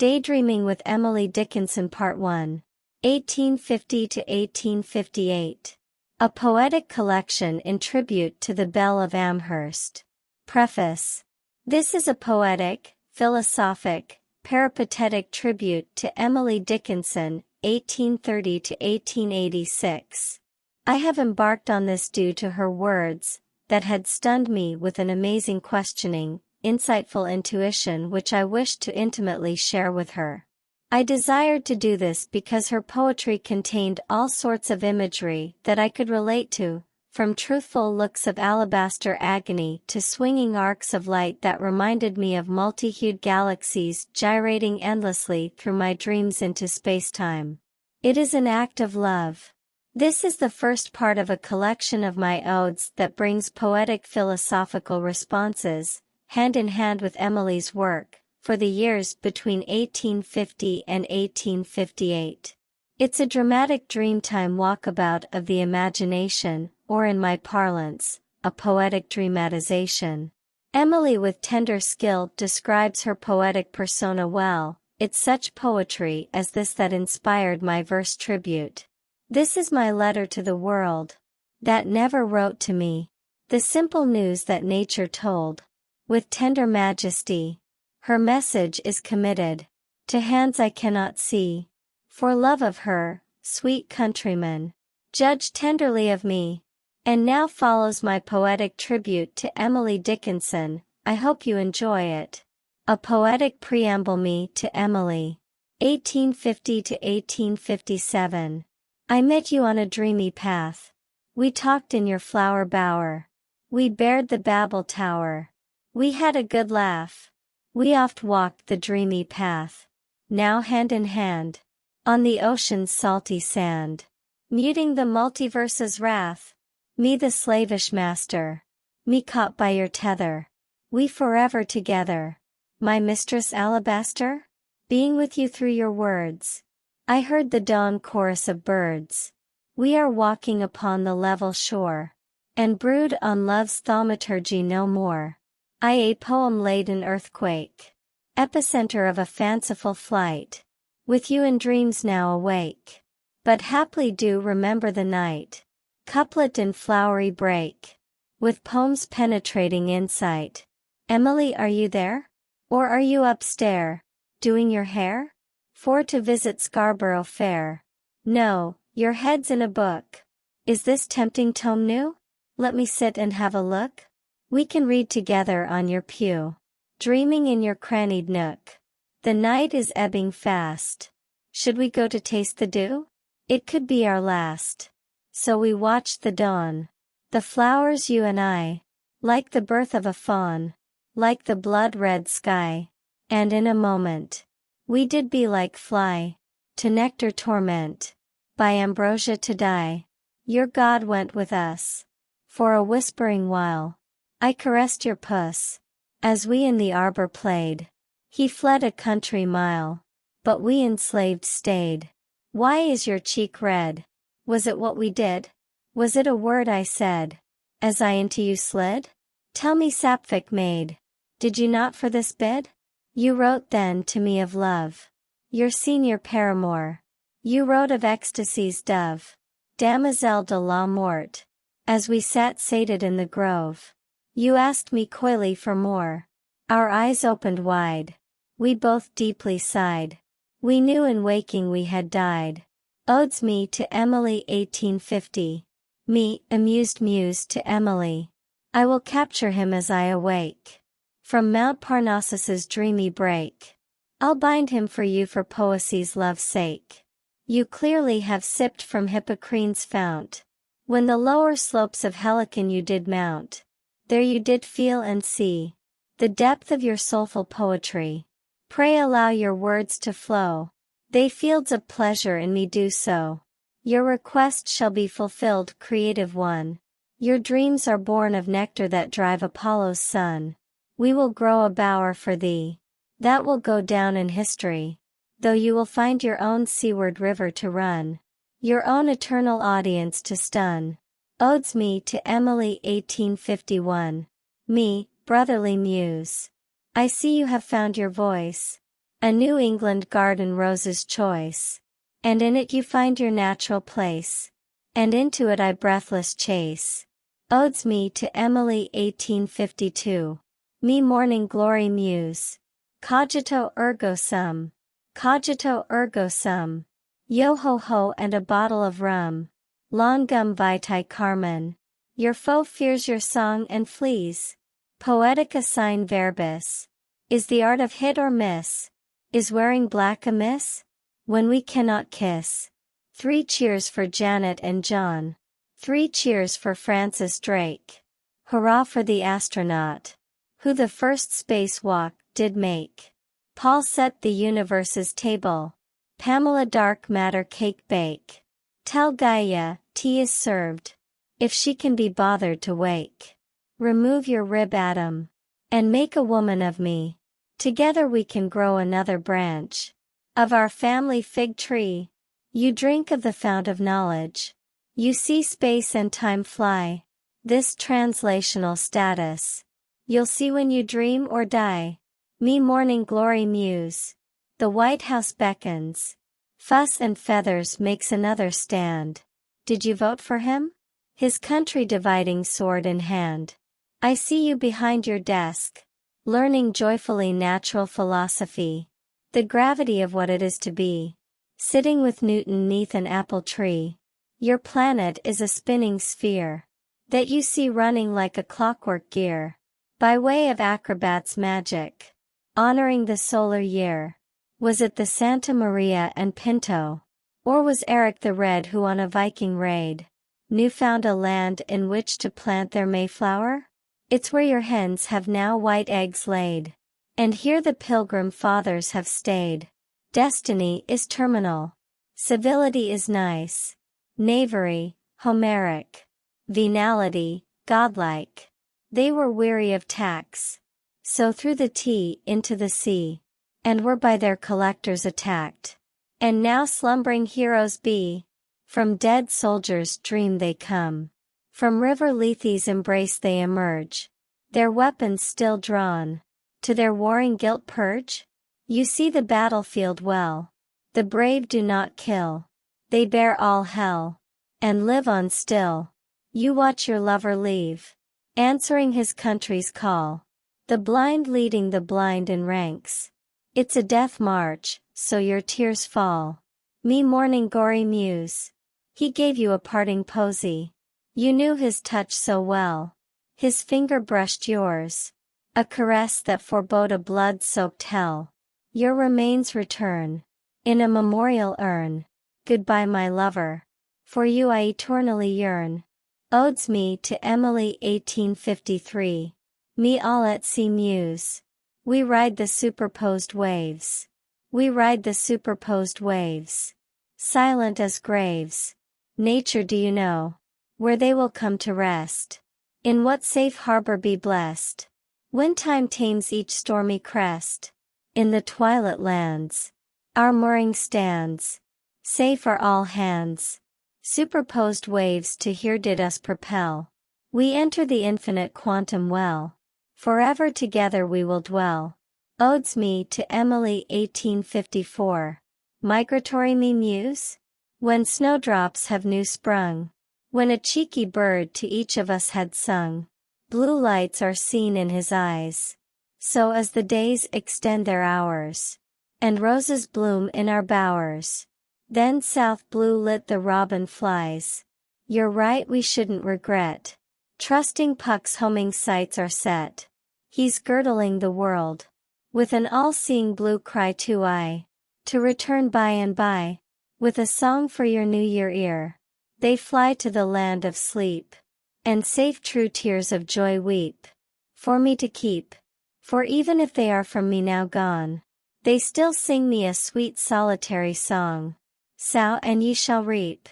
Daydreaming with Emily Dickinson Part 1. 1850 to 1858. A Poetic Collection in Tribute to the Belle of Amherst. Preface. This is a poetic, philosophic, peripatetic tribute to Emily Dickinson, 1830 to 1886. I have embarked on this due to her words, that had stunned me with an amazing questioning, insightful intuition which I wished to intimately share with her. I desired to do this because her poetry contained all sorts of imagery that I could relate to, from truthful looks of alabaster agony to swinging arcs of light that reminded me of multi-hued galaxies gyrating endlessly through my dreams into space-time. It is an act of love. This is the first part of a collection of my odes that brings poetic philosophical responses, hand in hand with Emily's work, for the years between 1850 and 1858. It's a dramatic dreamtime walkabout of the imagination, or in my parlance, a poetic dreamatisation. Emily with tender skill describes her poetic persona well. It's such poetry as this that inspired my verse tribute. This is my letter to the world, that never wrote to me, the simple news that nature told. With tender majesty, her message is committed to hands I cannot see. For love of her, sweet countrymen, judge tenderly of me. And now follows my poetic tribute to Emily Dickinson. I hope you enjoy it. A poetic preamble me to Emily. 1850 to 1857. I met you on a dreamy path. We talked in your flower bower. We bared the Babel tower. We had a good laugh. We oft walked the dreamy path. Now hand in hand, on the ocean's salty sand, muting the multiverse's wrath. Me the slavish master, me caught by your tether. We forever together. My mistress alabaster? Being with you through your words. I heard the dawn chorus of birds. We are walking upon the level shore, and brood on love's thaumaturgy no more. A poem-laden earthquake, epicenter of a fanciful flight. With you in dreams now awake. But haply do remember the night. Couplet in flowery break, with poem's penetrating insight. Emily, are you there? Or are you upstairs, doing your hair? For to visit Scarborough Fair. No, your head's in a book. Is this tempting tome new? Let me sit and have a look. We can read together on your pew, dreaming in your crannied nook. The night is ebbing fast. Should we go to taste the dew? It could be our last. So we watched the dawn. The flowers you and I, like the birth of a fawn, like the blood-red sky. And in a moment, we did be like fly, to nectar torment, by ambrosia to die. Your God went with us. For a whispering while, I caressed your puss. As we in the arbor played, he fled a country mile. But we enslaved stayed. Why is your cheek red? Was it what we did? Was it a word I said, as I into you slid? Tell me, sapphic maid, did you not for this bid? You wrote then to me of love, your senior paramour. You wrote of ecstasy's dove, Damoiselle de la Morte. As we sat sated in the grove, you asked me coyly for more. Our eyes opened wide, we both deeply sighed. We knew in waking we had died. Odes me to Emily 1850. Me, amused muse to Emily. I will capture him as I awake. From Mount Parnassus's dreamy break. I'll bind him for you for poesy's love's sake. You clearly have sipped from Hippocrane's fount. When the lower slopes of Helicon you did mount. There you did feel and see the depth of your soulful poetry. Pray allow your words to flow. They fields of pleasure in me do so. Your request shall be fulfilled, creative one. Your dreams are born of nectar that drive Apollo's sun. We will grow a bower for thee. That will go down in history. Though you will find your own seaward river to run. Your own eternal audience to stun. Odes me to Emily 1851. Me, brotherly muse. I see you have found your voice. A New England garden rose's choice. And in it you find your natural place. And into it I breathless chase. Odes me to Emily 1852. Me morning glory muse. Cogito ergo sum. Cogito ergo sum. Yo ho ho and a bottle of rum. Longum vitae carmen. Your foe fears your song and flees. Poetica sine verbis. Is the art of hit or miss? Is wearing black amiss? When we cannot kiss. 3 cheers for Janet and John. 3 cheers for Francis Drake. Hurrah for the astronaut, who the first spacewalk did make. Paul set the universe's table. Pamela dark matter cake bake. Tell Gaia, tea is served. If she can be bothered to wake. Remove your rib atom. And make a woman of me. Together we can grow another branch. Of our family fig tree. You drink of the fount of knowledge. You see space and time fly. This translational status. You'll see when you dream or die. Me morning glory muse. The White House beckons. Fuss and feathers makes another stand. Did you vote for him? His country dividing sword in hand. I see you behind your desk. Learning joyfully natural philosophy. The gravity of what it is to be. Sitting with Newton 'neath an apple tree. Your planet is a spinning sphere. That you see running like a clockwork gear. By way of acrobat's magic. Honoring the solar year. Was it the Santa Maria and Pinto? Or was Eric the Red who on a Viking raid knew found a land in which to plant their Mayflower? It's where your hens have now white eggs laid. And here the Pilgrim Fathers have stayed. Destiny is terminal. Civility is nice. Knavery, Homeric. Venality, godlike. They were weary of tax. So threw the tea into the sea. And were by their collectors attacked. And now slumbering heroes be. From dead soldiers' dream they come. From river Lethe's embrace they emerge. Their weapons still drawn. To their warring guilt purge? You see the battlefield well. The brave do not kill. They bear all hell. And live on still. You watch your lover leave. Answering his country's call. The blind leading the blind in ranks. It's a death march, so your tears fall. Me morning gory muse. He gave you a parting posy. You knew his touch so well. His finger brushed yours. A caress that forebode a blood-soaked hell. Your remains return. In a memorial urn. Goodbye my lover. For you I eternally yearn. Odes me to Emily 1853. Me all at sea muse. We ride the superposed waves. We ride the superposed waves. Silent as graves. Nature do you know? Where they will come to rest. In what safe harbor be blessed. When time tames each stormy crest. In the twilit lands. Our mooring stands. Safe are all hands. Superposed waves to here did us propel. We enter the infinite quantum well. Forever together we will dwell. Odes me to Emily 1854. Migratory me muse? When snowdrops have new sprung. When a cheeky bird to each of us had sung. Blue lights are seen in his eyes. So as the days extend their hours. And roses bloom in our bowers. Then south blue lit the robin flies. You're right we shouldn't regret. Trusting Puck's homing sights are set. He's girdling the world. With an all-seeing blue cry to I. To return by and by. With a song for your new year ear. They fly to the land of sleep. And safe true tears of joy weep. For me to keep. For even if they are from me now gone. They still sing me a sweet solitary song. Sow and ye shall reap.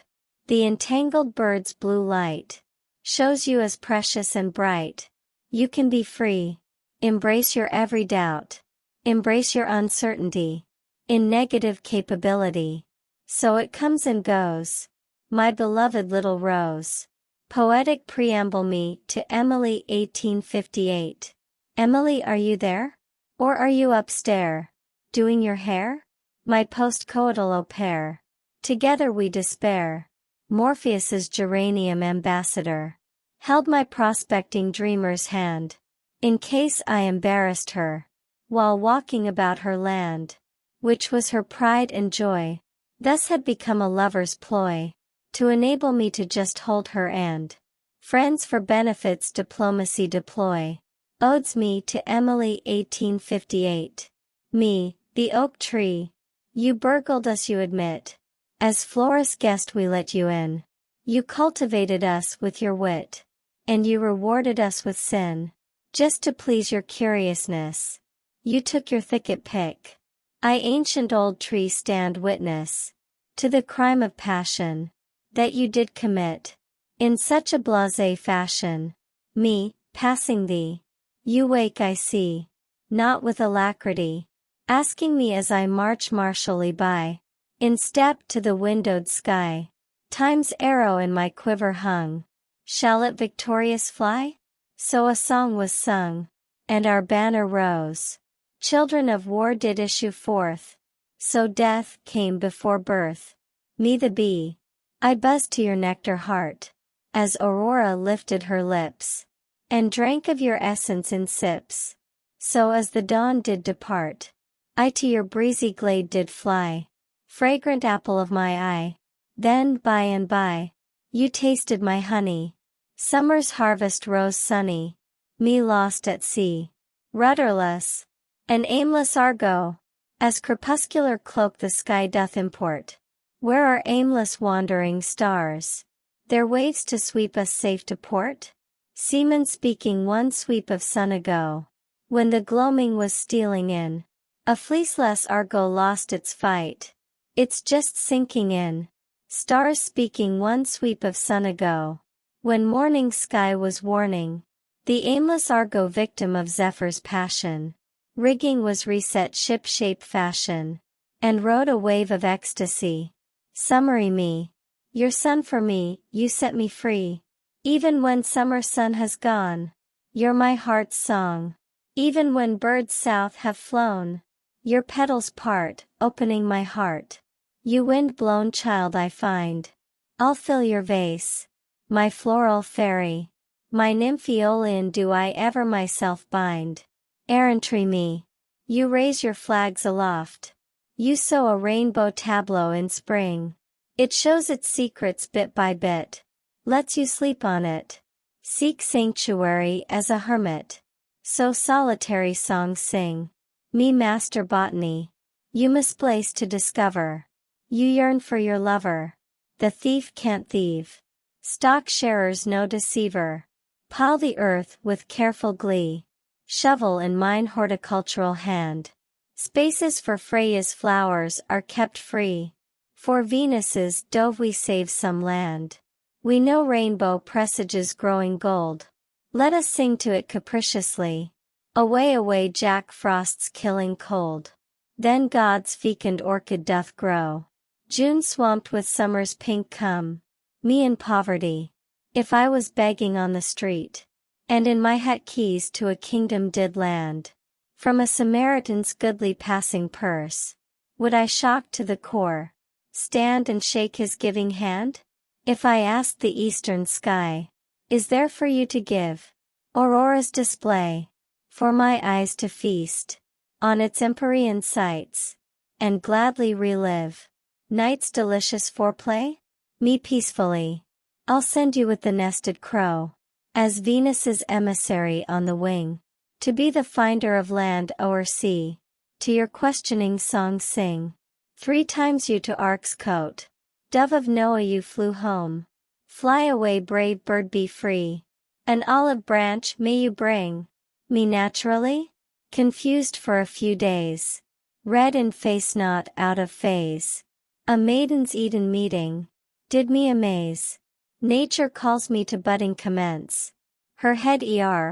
The entangled bird's blue light. Shows you as precious and bright. You can be free. Embrace your every doubt. Embrace your uncertainty. In negative capability. So it comes and goes. My beloved little rose. Poetic preamble me to Emily 1858. Emily, are you there? Or are you upstairs? doing your hair? My postcoital au pair. Together we despair. Morpheus's geranium ambassador. Held my prospecting dreamer's hand. In case I embarrassed her. While walking about her land. Which was her pride and joy. Thus had become a lover's ploy. To enable me to just hold her and. Friends for benefits diplomacy deploy. Odes me to Emily 1858. Me, the oak tree. You burgled us you admit. As florist guest we let you in. You cultivated us with your wit. And you rewarded us with sin. Just to please your curiousness. You took your thicket pick. I ancient old tree stand witness. To the crime of passion. That you did commit. In such a blasé fashion. Me, passing thee. You wake I see. Not with alacrity. Asking me as I march martially by. In step to the windowed sky. Time's arrow in my quiver hung. Shall it victorious fly? So a song was sung. And our banner rose. Children of war did issue forth. So death came before birth. Me the bee. I buzzed to your nectar heart. As Aurora lifted her lips. And drank of your essence in sips. So as the dawn did depart. I to your breezy glade did fly. Fragrant apple of my eye. Then by and by. You tasted my honey. Summer's harvest rose sunny. Me lost at sea. Rudderless. An aimless Argo. As crepuscular cloak the sky doth import. Where are aimless wandering stars? Their waves to sweep us safe to port? Seamen speaking one sweep of sun ago. When the gloaming was stealing in. A fleeceless Argo lost its fight. It's just sinking in. Stars speaking one sweep of sun ago. When morning sky was warning. The aimless Argo victim of Zephyr's passion. Rigging was reset ship-shape fashion. And rode a wave of ecstasy. Summery me. Your sun for me, you set me free. Even when summer sun has gone. You're my heart's song. Even when birds south have flown. Your petals part, opening my heart. You wind-blown child I find. I'll fill your vase. My floral fairy. My nymphaeolian do I ever myself bind. Errantry me. You raise your flags aloft. You sew a rainbow tableau in spring. It shows its secrets bit by bit. Lets you sleep on it. Seek sanctuary as a hermit. So solitary songs sing. Me master botany. You misplace to discover. You yearn for your lover. The thief can't thieve. Stock sharers no deceiver. Pile the earth with careful glee. Shovel in mine horticultural hand. Spaces for Freya's flowers are kept free. For Venus's dove we save some land. We know rainbow presages growing gold. Let us sing to it capriciously. Away away Jack Frost's killing cold. Then God's fecund orchid doth grow. June swamped with summer's pink come. Me in poverty. If I was begging on the street. And in my hut keys to a kingdom did land. From a Samaritan's goodly passing purse. Would I shock to the core. Stand and shake his giving hand? If I asked the eastern sky. Is there for you to give? Aurora's display. For my eyes to feast. On its empyrean sights. And gladly relive. Night's delicious foreplay? Me peacefully. I'll send you with the nested crow. As Venus's emissary on the wing. To be the finder of land o'er sea. To your questioning song sing. 3 times you to Ark's coat. Dove of Noah you flew home. Fly away brave bird be free. An olive branch may you bring. Me naturally? Confused for a few days. Red in face not out of phase. A maiden's Eden meeting. Did me amaze. Nature calls me to budding commence. Her head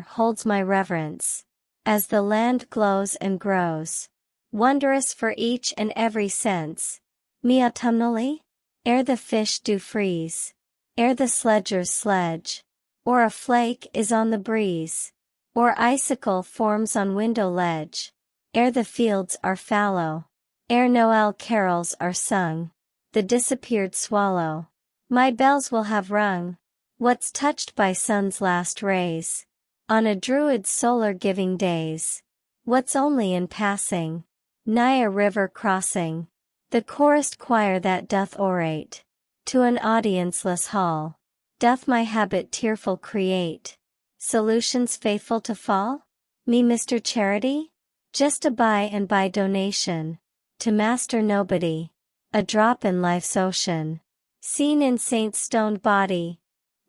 holds my reverence. As the land glows and grows. Wondrous for each and every sense. Me autumnally? Ere the fish do freeze. Ere the sledgers sledge. Or a flake is on the breeze. Or icicle forms on window ledge. ere the fields are fallow, ere Noel carols are sung, the disappeared swallow. My bells will have rung, what's touched by sun's last rays, on a druid's solar-giving days. What's only in passing, nigh a river crossing, the chorused choir that doth orate, to an audienceless hall, doth my habit tearful create, solutions faithful to fall? Me Mr. Charity? Just a by donation, to master nobody, a drop in life's ocean, seen in saint's stoned body,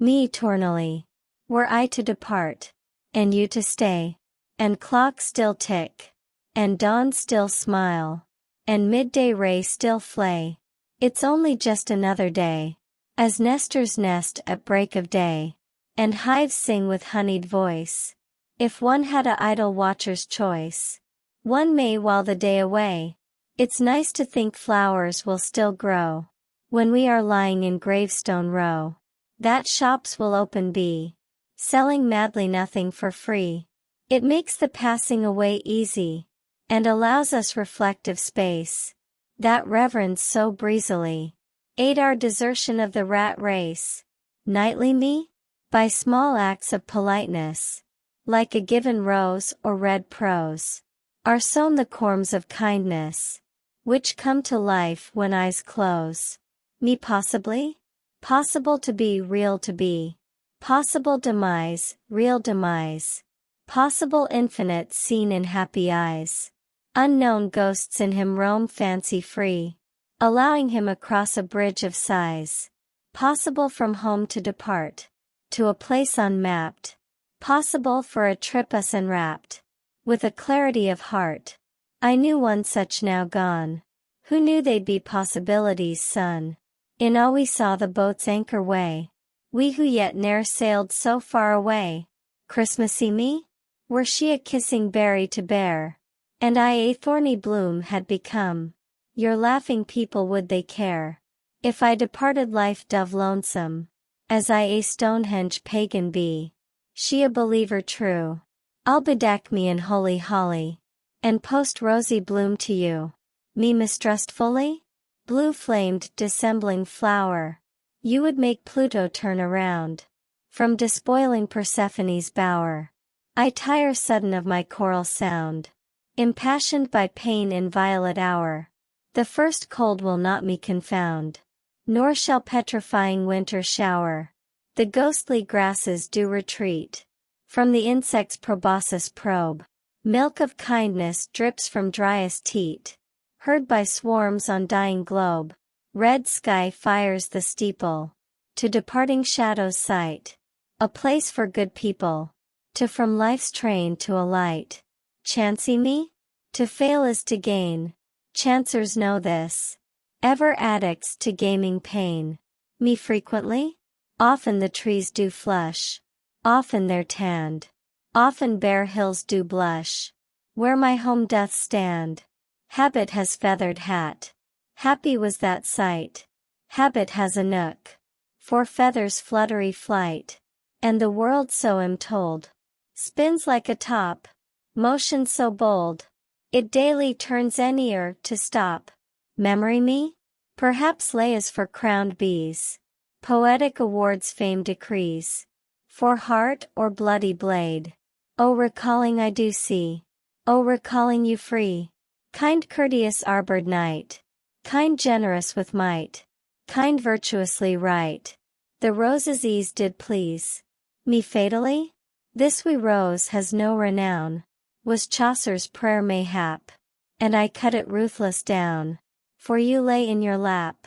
me eternally, were I to depart, and you to stay, and clock still tick, and dawn still smile, and midday ray still flay, it's only just another day, as nesters nest at break of day, and hives sing with honeyed voice. If one had a idle watcher's choice, one may while the day away. It's nice to think flowers will still grow, when we are lying in Gravestone Row, that shops will open be, selling madly nothing for free. It makes the passing away easy, and allows us reflective space, that reverence so breezily, aid our desertion of the rat race. Nightly me? By small acts of politeness, like a given rose or red prose, are sown the corms of kindness, which come to life when eyes close. Me possibly? Possible to be real to be. Possible demise, real demise. Possible infinite seen in happy eyes. Unknown ghosts in him roam fancy free, allowing him across a bridge of sighs. Possible from home to depart, to a place unmapped. Possible for a trip us enwrapped, with a clarity of heart. I knew one such now gone. Who knew they'd be possibilities, son? In all we saw the boat's anchor weigh. We who yet ne'er sailed so far away. Christmassy me? Were she a kissing berry to bear, and I a thorny bloom had become, your laughing people would they care, if I departed life dove lonesome, as I a Stonehenge pagan be, she a believer true. I'll bedeck me in holy holly, and post rosy bloom to you. Me mistrustfully? Blue-flamed dissembling flower, you would make Pluto turn around, from despoiling Persephone's bower. I tire sudden of my choral sound, impassioned by pain in violet hour. The first cold will not me confound, nor shall petrifying winter shower. The ghostly grasses do retreat, from the insect's proboscis probe. Milk of kindness drips from driest teat, heard by swarms on dying globe. Red sky fires the steeple, to departing shadows sight, a place for good people, to from life's train to alight. Chancy me? To fail is to gain, chancers know this, ever addicts to gaming pain. Me frequently? Often the trees do flush, often they're tanned, often bare hills do blush, where my home doth stand. Habit has feathered hat, happy was that sight. Habit has a nook, for feathers fluttery flight, and the world so am told, spins like a top, motion so bold, it daily turns an ear to stop. Memory me? Perhaps lays for crowned bees, poetic awards fame decrees, for heart or bloody blade. Oh recalling I do see, oh recalling you free, kind courteous arbored knight, kind generous with might, kind virtuously right. The rose's ease did please me fatally? This wee rose has no renown, was Chaucer's prayer mayhap, and I cut it ruthless down, for you lay in your lap.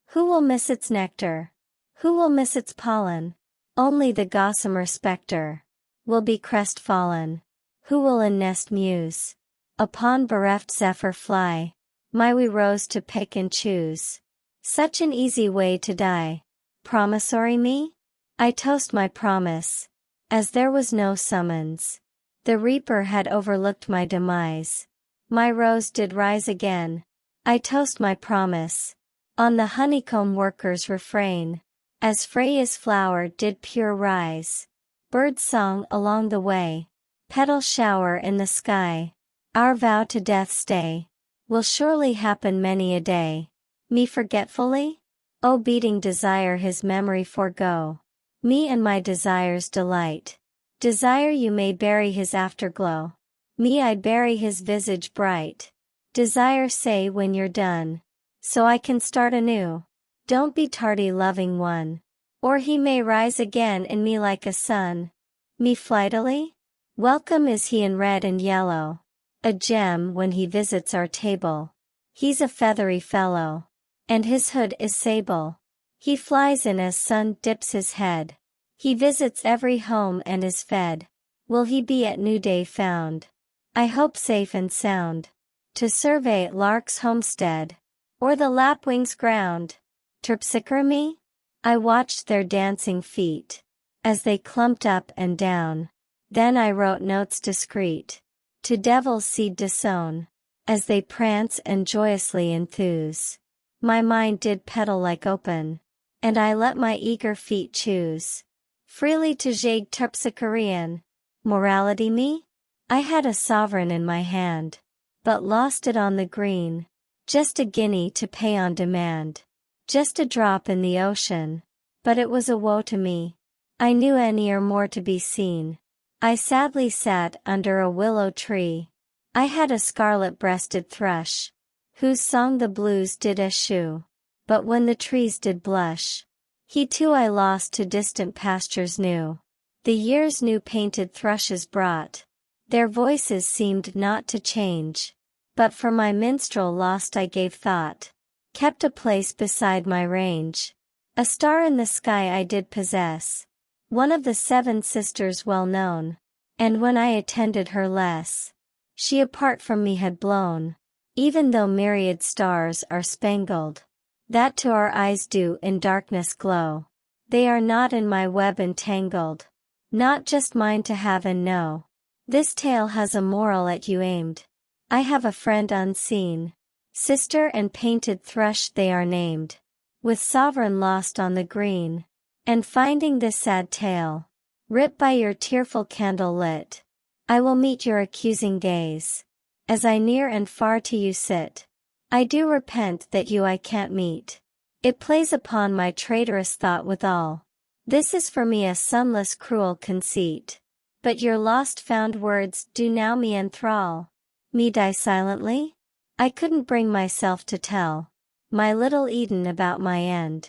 Who will miss its nectar? Who will miss its pollen? Only the gossamer spectre will be crestfallen. Who will in nest muse upon bereft zephyr fly, my wee rose to pick and choose? Such an easy way to die. Promissory me? I toast my promise, as there was no summons. The reaper had overlooked my demise. My rose did rise again. I toast my promise, on the honeycomb worker's refrain, as Freya's flower did pure rise. Bird song along the way, petal shower in the sky, Our vow to death stay. Will surely happen many a day. Me forgetfully? Oh, beating desire his memory forego. Me and my desire's delight. Desire you may bury his afterglow. Me I'd bury his visage bright. Desire say when you're done. So I can start anew. Don't be tardy loving one. Or he may rise again in me like a sun. Me flightily? Welcome is he in red and yellow. A gem when he visits our table. He's a feathery fellow. And his hood is sable. He flies in as sun dips his head. He visits every home and is fed. Will he be at new day found? I hope safe and sound. To survey Lark's homestead. Or the lapwing's ground. Terpsichore me? I watched their dancing feet. As they clumped up and down. Then I wrote notes discreet. To devil's seed disown. As they prance and joyously enthuse. My mind did pedal like open. And I let my eager feet choose. Freely to jag terpsichorean. Morality me? I had a sovereign in my hand. But lost it on the green. Just a guinea to pay on demand. Just a drop in the ocean. But it was a woe to me. I knew any or more to be seen. I sadly sat under a willow tree. I had a scarlet-breasted thrush. Whose song the blues did eschew. But when the trees did blush. He too I lost to distant pastures new. The year's new painted thrushes brought. Their voices seemed not to change. But for my minstrel lost I gave thought. Kept a place beside my range. A star in the sky I did possess. One of the 7 sisters well known. And when I attended her less. She apart from me had blown. Even though myriad stars are spangled. That to our eyes do in darkness glow. They are not in my web entangled. Not just mine to have and know. This tale has a moral at you aimed. I have a friend unseen. Sister and painted thrush they are named. With sovereign lost on the green. And finding this sad tale. Writ by your tearful candle lit. I will meet your accusing gaze. As I near and far to you sit. I do repent that you I can't meet. It plays upon my traitorous thought withal. This is for me a sunless cruel conceit. But your lost found words do now me enthrall. Me die silently? I couldn't bring myself to tell. My little Eden about my end.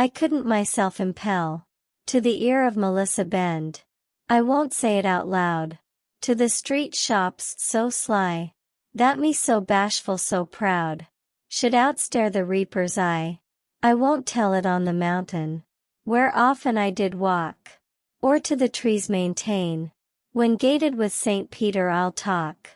I couldn't myself impel. To the ear of Melissa bend. I won't say it out loud. To the street shops so sly. That me so bashful so proud. Should outstare the reaper's eye. I won't tell it on the mountain. Where often I did walk. Or to the trees maintain. When gated with St. Peter I'll talk.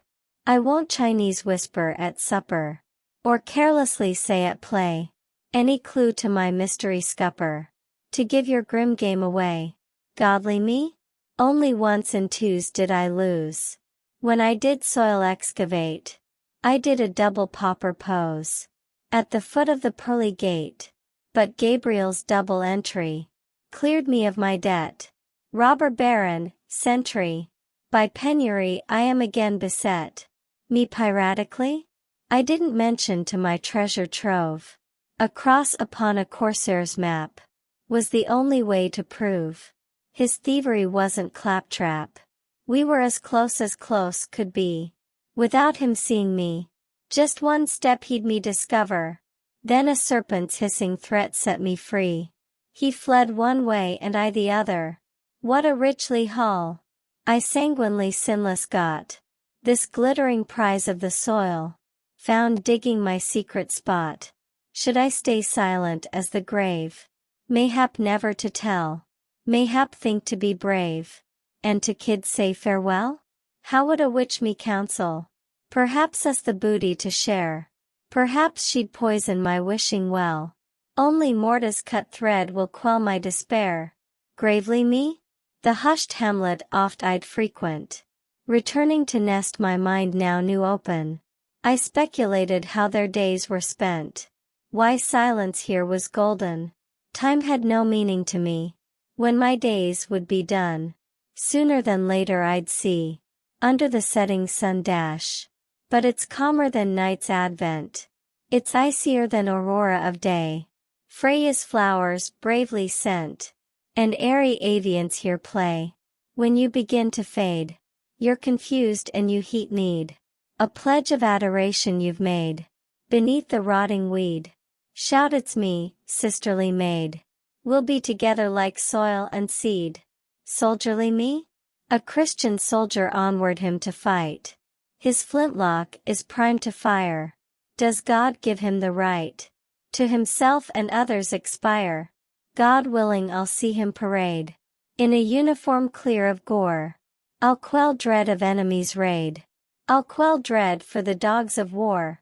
I won't Chinese whisper at supper. Or carelessly say at play. Any clue to my mystery scupper. To give your grim game away. Godly me? Only once in 2s did I lose. When I did soil excavate. I did a double pauper pose. At the foot of the pearly gate. But Gabriel's double entry. Cleared me of my debt. Robber baron, sentry. By penury I am again beset. Me piratically? I didn't mention to my treasure trove. A cross upon a corsair's map. Was the only way to prove. His thievery wasn't claptrap. We were as close could be. Without him seeing me. Just one step he'd me discover. Then a serpent's hissing threat set me free. He fled one way and I the other. What a richly haul. I sanguinely sinless got. This glittering prize of the soil. Found digging my secret spot. Should I stay silent as the grave? Mayhap never to tell. Mayhap think to be brave. And to kids say farewell? How would a witch me counsel? Perhaps us the booty to share. Perhaps she'd poison my wishing well. Only Morta's cut thread will quell my despair. Gravely me? The hushed hamlet oft I'd frequent. Returning to nest my mind now new open. I speculated how their days were spent. Why silence here was golden. Time had no meaning to me. When my days would be done. Sooner than later I'd see. Under the setting sun dash. but it's calmer than night's advent. It's icier than aurora of day. Freya's flowers bravely scent, and airy avians here play. When you begin to fade, you're confused and you heat need. A pledge of adoration you've made, beneath the rotting weed. Shout it's me, sisterly maid. We'll be together like soil and seed. Soldierly me? A Christian soldier onward him to fight. His flintlock is primed to fire. Does God give him the right? To himself and others expire. God willing I'll see him parade. In a uniform clear of gore. I'll quell dread of enemies' raid. I'll quell dread for the dogs of war.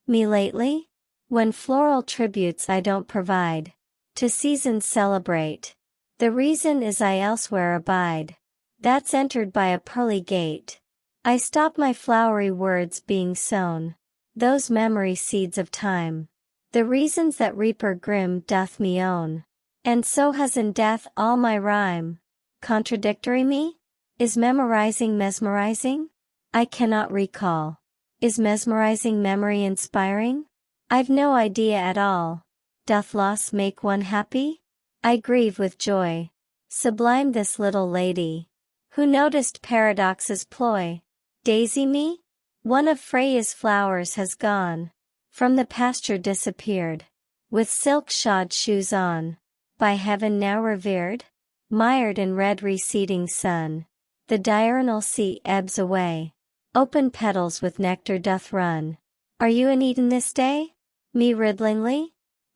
Me lately? When floral tributes I don't provide. To seasons celebrate. The reason is I elsewhere abide. That's entered by a pearly gate. I stop my flowery words being sown. Those memory seeds of time. The reasons that reaper grim doth me own. And so has in death all my rhyme. Contradictory me? Is memorizing mesmerizing? I cannot recall. Is mesmerizing memory inspiring? I've no idea at all. Doth loss make one happy? I grieve with joy. Sublime this little lady. Who noticed paradox's ploy? Daisy me? One of Freya's flowers has gone. From the pasture disappeared. With silk-shod shoes on. By heaven now revered? Mired in red receding sun. The diurnal sea ebbs away. Open petals with nectar doth run. Are you in Eden this day? Me riddlingly?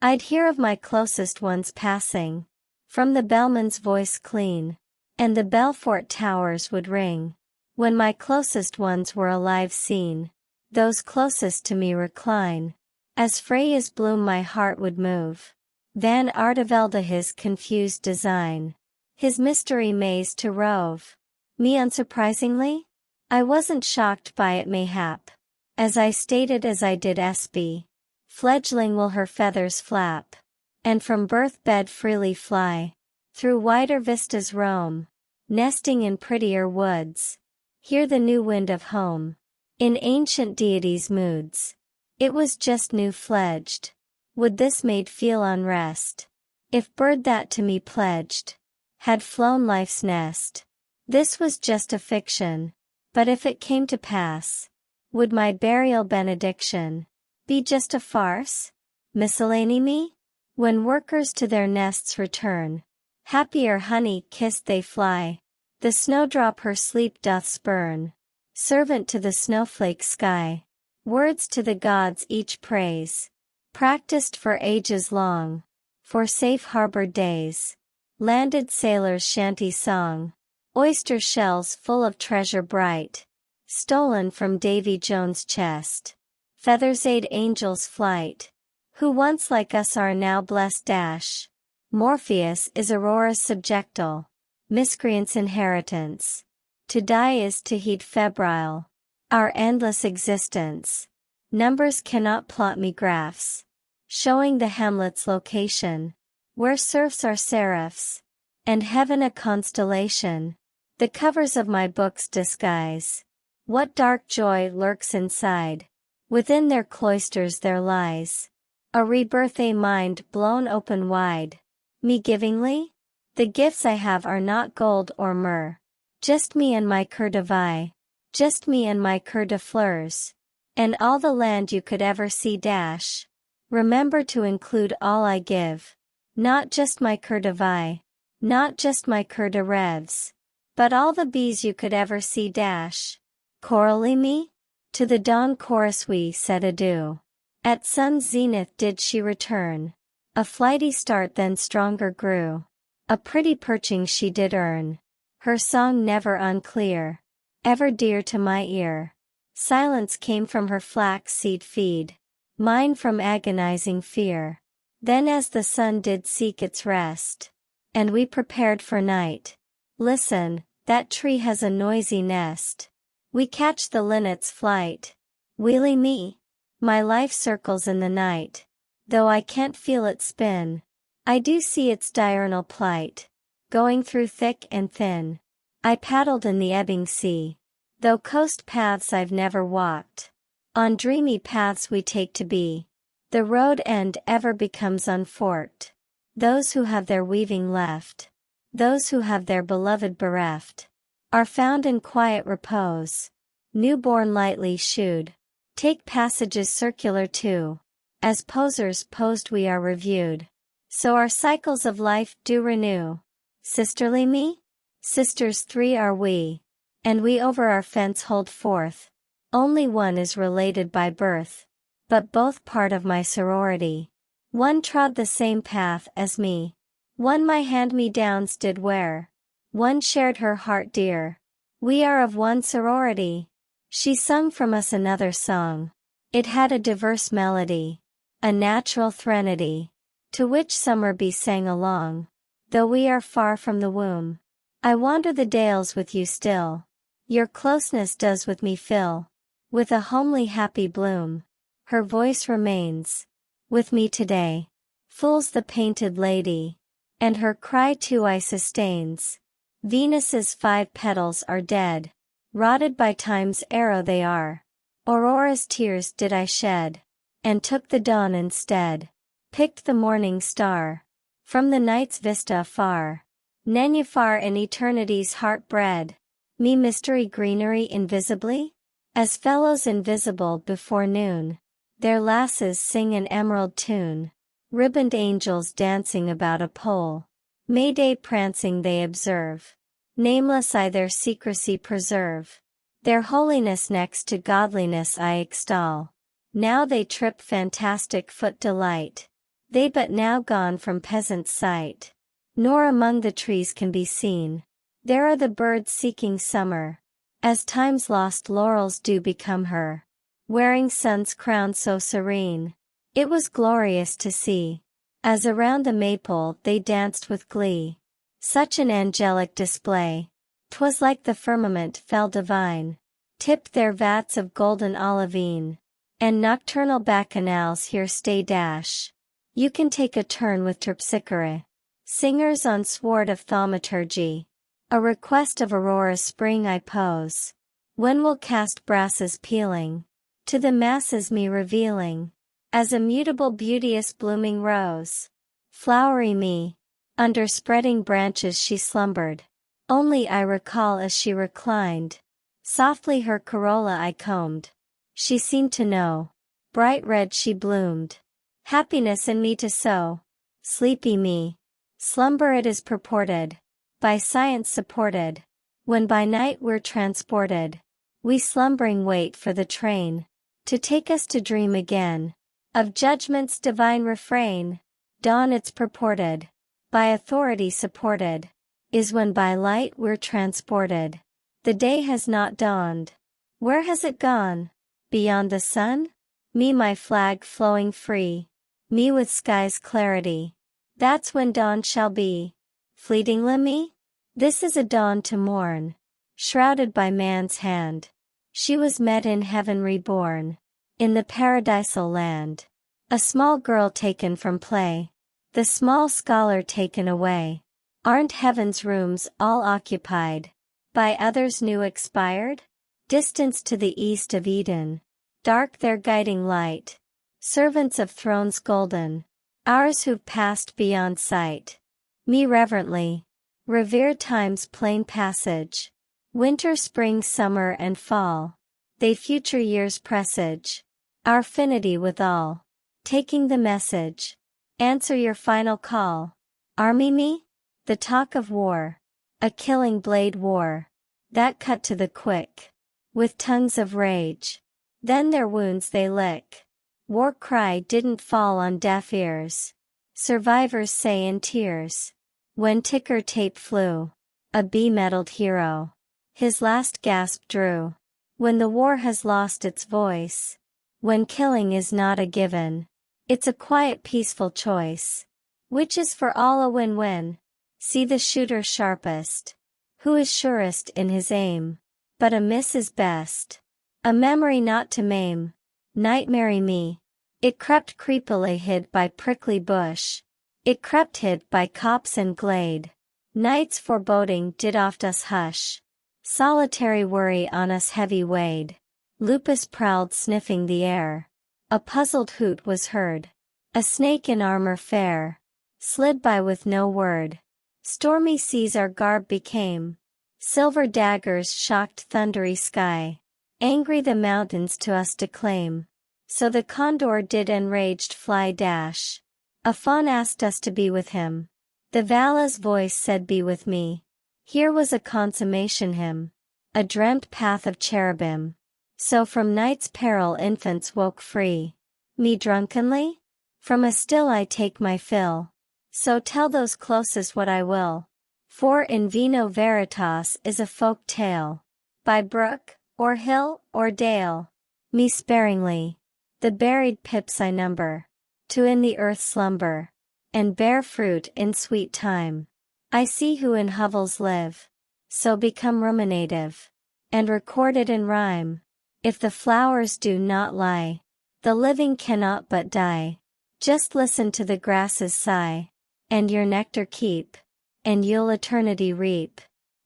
I'd hear of my closest ones passing. From the bellman's voice clean. And the Belfort towers would ring. When my closest ones were alive seen. Those closest to me recline. As Freya's bloom my heart would move. Van Artevelde his confused design. His mystery maze to rove. Me unsurprisingly? I wasn't shocked by it mayhap. As I stated as I did Espy. Fledgling will her feathers flap. And from birth bed freely fly. Through wider vistas roam. Nesting in prettier woods. Hear the new wind of home. In ancient deities' moods. It was just new-fledged. Would this maid feel unrest? If bird that to me pledged. Had flown life's nest. This was just a fiction. But if it came to pass. Would my burial benediction. Be just a farce? Miscellany me? When workers to their nests return. Happier honey-kissed they fly. The snowdrop her sleep doth spurn. Servant to the snowflake sky. Words to the gods each praise. Practiced for ages long. For safe-harbored days. Landed sailors' shanty song. Oyster shells full of treasure bright. Stolen from Davy Jones' chest. Feathers aid angels' flight. Who once like us are now blessed dash. Morpheus is Aurora's subjectal. Miscreants' inheritance. To die is to heat febrile. Our endless existence. Numbers cannot plot me graphs. Showing the hamlet's location. Where serfs are seraphs. And heaven a constellation. The covers of my books disguise. What dark joy lurks inside. Within their cloisters there lies. A rebirth, a mind blown open wide. Me givingly? The gifts I have are not gold or myrrh. Just me and my cœur de vie. Just me and my cœur de fleurs. And all the land you could ever see dash. Remember to include all I give. Not just my cœur de vie. Not just my cœur de rêves. But all the bees you could ever see dash. Coralie me? To the dawn chorus we said adieu. At sun's zenith did she return. A flighty start then stronger grew. A pretty perching she did earn. Her song never unclear. Ever dear to my ear. Silence came from her flax seed feed. Mine from agonizing fear. Then as the sun did seek its rest. And we prepared for night. Listen, that tree has a noisy nest. We catch the linnet's flight. Wheelie me. My life circles in the night. Though I can't feel it spin. I do see its diurnal plight. Going through thick and thin. I paddled in the ebbing sea. Though coast paths I've never walked. On dreamy paths we take to be. The road end ever becomes unforked. Those who have their weaving left, those who have their beloved bereft, are found in quiet repose, newborn lightly shewed. Take passages circular too. As posers posed we are reviewed. So our cycles of life do renew. Sisterly me? Sisters three are we. And we over our fence hold forth. Only one is related by birth, but both part of my sorority. One trod the same path as me. One my hand-me-downs did wear. One shared her heart dear. We are of one sorority. She sung from us another song. It had a diverse melody, a natural threnody, to which summer bee sang along. Though we are far from the womb, I wander the dales with you still. Your closeness does with me fill, with a homely happy bloom. Her voice remains with me today. Fools the painted lady, and her cry too I sustains. Venus's 5 petals are dead, rotted by time's arrow they are. Aurora's tears did I shed, and took the dawn instead. Picked the morning star from the night's vista far. Nenufar in eternity's heart bred me mystery greenery invisibly? As fellows invisible before noon, their lasses sing an emerald tune. Ribboned angels dancing about a pole, May-day prancing they observe. Nameless I their secrecy preserve. Their holiness next to godliness I extol. Now they trip fantastic foot delight. They but now gone from peasant's sight. Nor among the trees can be seen. There are the birds seeking summer, as time's lost laurels do become her. Wearing sun's crown so serene, it was glorious to see. As around the maypole they danced with glee. Such an angelic display. 'Twas like the firmament fell divine. Tipped their vats of golden olivine. And nocturnal bacchanals here stay dash. You can take a turn with terpsichore. Singers on sward of thaumaturgy. A request of Aurora's spring I pose. When will cast brasses pealing, to the masses me revealing, as a mutable beauteous blooming rose. Flowery me, under spreading branches she slumbered. Only I recall as she reclined. Softly her corolla I combed. She seemed to know. Bright red she bloomed. Happiness in me to sow. Sleepy me. Slumber it is purported, by science supported. When by night we're transported, we slumbering wait for the train, to take us to dream again, of judgment's divine refrain. Dawn it's purported, by authority supported, is when by light we're transported. The day has not dawned. Where has it gone? Beyond the sun? Me my flag flowing free. Me with sky's clarity. That's when dawn shall be. Fleetingly me? This is a dawn to mourn. Shrouded by man's hand. She was met in heaven reborn. In the paradisal land. A small girl taken from play. The small scholar taken away. Aren't heaven's rooms all occupied? By others new expired? Distance to the east of Eden. Dark their guiding light. Servants of thrones golden. Ours who've passed beyond sight. Me reverently. Revere time's plain passage. Winter, spring, summer and fall. They future years presage. Our finity withal. Taking the message. Answer your final call. Army me? The talk of war. A killing blade war. That cut to the quick. With tongues of rage. Then their wounds they lick. War cry didn't fall on deaf ears. Survivors say in tears. When ticker tape flew. A bee-metalled hero. His last gasp drew. When the war has lost its voice. When killing is not a given. It's a quiet peaceful choice. Which is for all a win-win. See the shooter sharpest. Who is surest in his aim. But a miss is best. A memory not to maim. Nightmare me. It crept creepily hid by prickly bush. It crept hid by copse and glade. Night's foreboding did oft us hush. Solitary worry on us heavy weighed. Lupus prowled sniffing the air. A puzzled hoot was heard. A snake in armor fair slid by with no word. Stormy seas our garb became. Silver daggers shocked thundery sky. Angry the mountains to us declaim. So the condor did enraged fly dash. A fawn asked us to be with him. The Vala's voice said be with me. Here was a consummation hymn. A dreamt path of cherubim. So from night's peril infants woke free. Me drunkenly? From a still I take my fill. So tell those closest what I will. For in vino veritas is a folk tale. By brook, or hill, or dale. Me sparingly. The buried pips I number. To in the earth slumber. And bear fruit in sweet time. I see who in hovels live. So become ruminative. And recorded in rhyme. If the flowers do not lie. The living cannot but die. Just listen to the grasses sigh. And your nectar keep. And you'll eternity reap.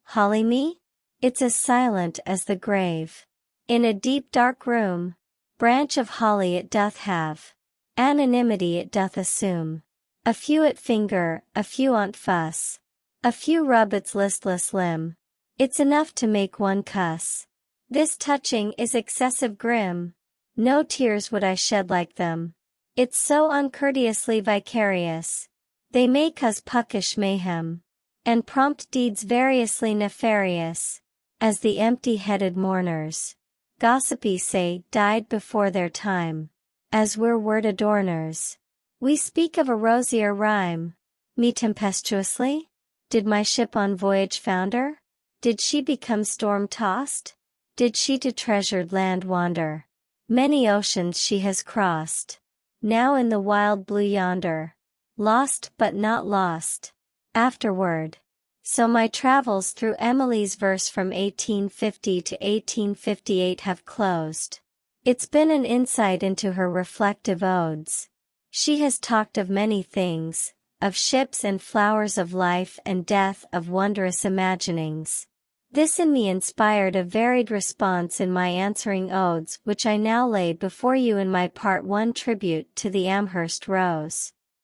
Holly me? It's as silent as the grave. In a deep dark room. Branch of holly it doth have. Anonymity it doth assume. A few it finger, a few on't fuss. A few rub its listless limb. It's enough to make one cuss. This touching is excessive grim. No tears would I shed like them. It's so uncourteously vicarious. They may cause puckish mayhem. And prompt deeds variously nefarious. As the empty-headed mourners. Gossipy say died before their time. As we're word adorners. We speak of a rosier rhyme. Me tempestuously? Did my ship on voyage founder? Did she become storm-tossed? Did she to treasured land wander? Many oceans she has crossed. Now in the wild blue yonder. Lost but not lost. Afterward. So my travels through Emily's verse from 1850 to 1858 have closed. It's been an insight into her reflective odes. She has talked of many things, of ships and flowers, of life and death, of wondrous imaginings. This in me inspired a varied response in my answering odes, which I now lay before you in my Part 1 tribute to the Amherst Rose.